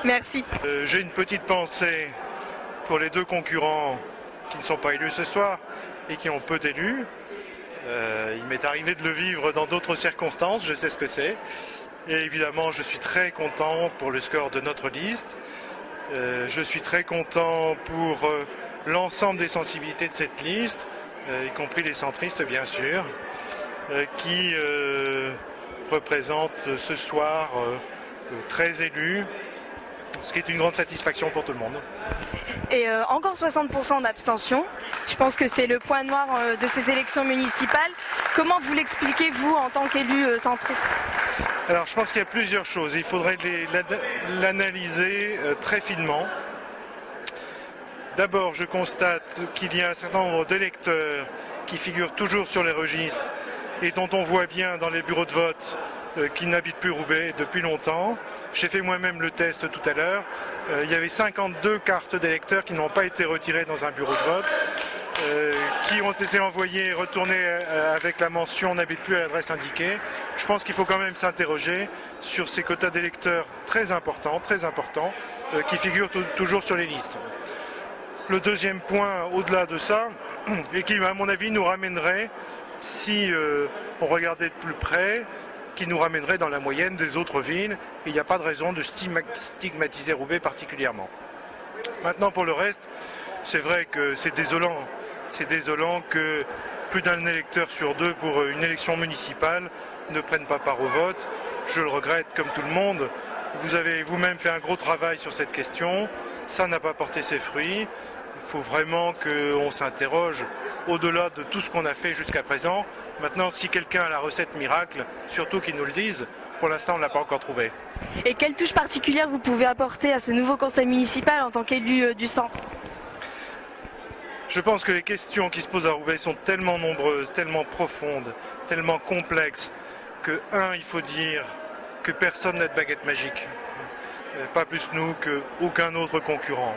Merci. J'ai une petite pensée pour les deux concurrents qui ne sont pas élus ce soir et qui ont peu d'élus. Il m'est arrivé de le vivre dans d'autres circonstances, je sais ce que c'est. Et évidemment, je suis très content pour le score de notre liste. Je suis très content pour l'ensemble des sensibilités de cette liste, y compris les centristes bien sûr, qui représentent ce soir 13 élus, ce qui est une grande satisfaction pour tout le monde. Et encore 60% d'abstention. Je pense que c'est le point noir de ces élections municipales. Comment vous l'expliquez, vous, en tant qu'élu centriste? Alors, je pense qu'il y a plusieurs choses. Il faudrait l'analyser très finement. D'abord, je constate qu'il y a un certain nombre d'électeurs qui figurent toujours sur les registres et dont on voit bien dans les bureaux de vote qui n'habitent plus Roubaix depuis longtemps. J'ai fait moi-même le test tout à l'heure. Il y avait 52 cartes d'électeurs qui n'ont pas été retirées dans un bureau de vote, qui ont été envoyées et retournées avec la mention « n'habite plus à l'adresse indiquée ». Je pense qu'il faut quand même s'interroger sur ces quotas d'électeurs très importants, qui figurent toujours sur les listes. Le deuxième point, au-delà de ça, et qui, à mon avis, nous ramènerait, si on regardait de plus près, qui nous ramènerait dans la moyenne des autres villes, et il n'y a pas de raison de stigmatiser Roubaix particulièrement. Maintenant, pour le reste, c'est vrai que c'est désolant. C'est désolant que plus d'un électeur sur deux pour une élection municipale ne prenne pas part au vote. Je le regrette comme tout le monde. Vous avez vous-même fait un gros travail sur cette question. Ça n'a pas porté ses fruits. Il faut vraiment qu'on s'interroge au-delà de tout ce qu'on a fait jusqu'à présent. Maintenant, si quelqu'un a la recette miracle, surtout qu'il nous le dise. Pour l'instant, on ne l'a pas encore trouvé. Et quelle touche particulière vous pouvez apporter à ce nouveau conseil municipal en tant qu'élu du centre? Je pense que les questions qui se posent à Roubaix sont tellement nombreuses, tellement profondes, tellement complexes, que, il faut dire que personne n'a de baguette magique. Pas plus nous qu'aucun autre concurrent.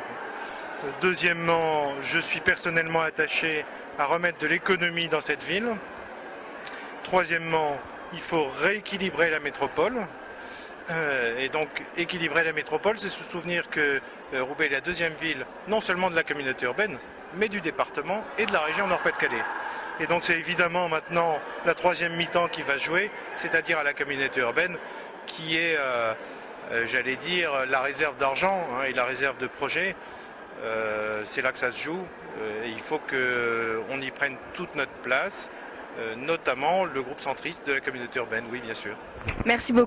Deuxièmement, je suis personnellement attaché à remettre de l'économie dans cette ville. Troisièmement, il faut rééquilibrer la métropole. Et donc, équilibrer la métropole, c'est se souvenir que Roubaix est la deuxième ville, non seulement de la communauté urbaine, mais du département et de la région Nord-Pas-de-Calais. Et donc, c'est évidemment maintenant la troisième mi-temps qui va se jouer, c'est-à-dire à la communauté urbaine, qui est, j'allais dire, la réserve d'argent et la réserve de projets. C'est là que ça se joue. Et il faut qu'on y prenne toute notre place, notamment le groupe centriste de la communauté urbaine, oui, bien sûr. Merci beaucoup.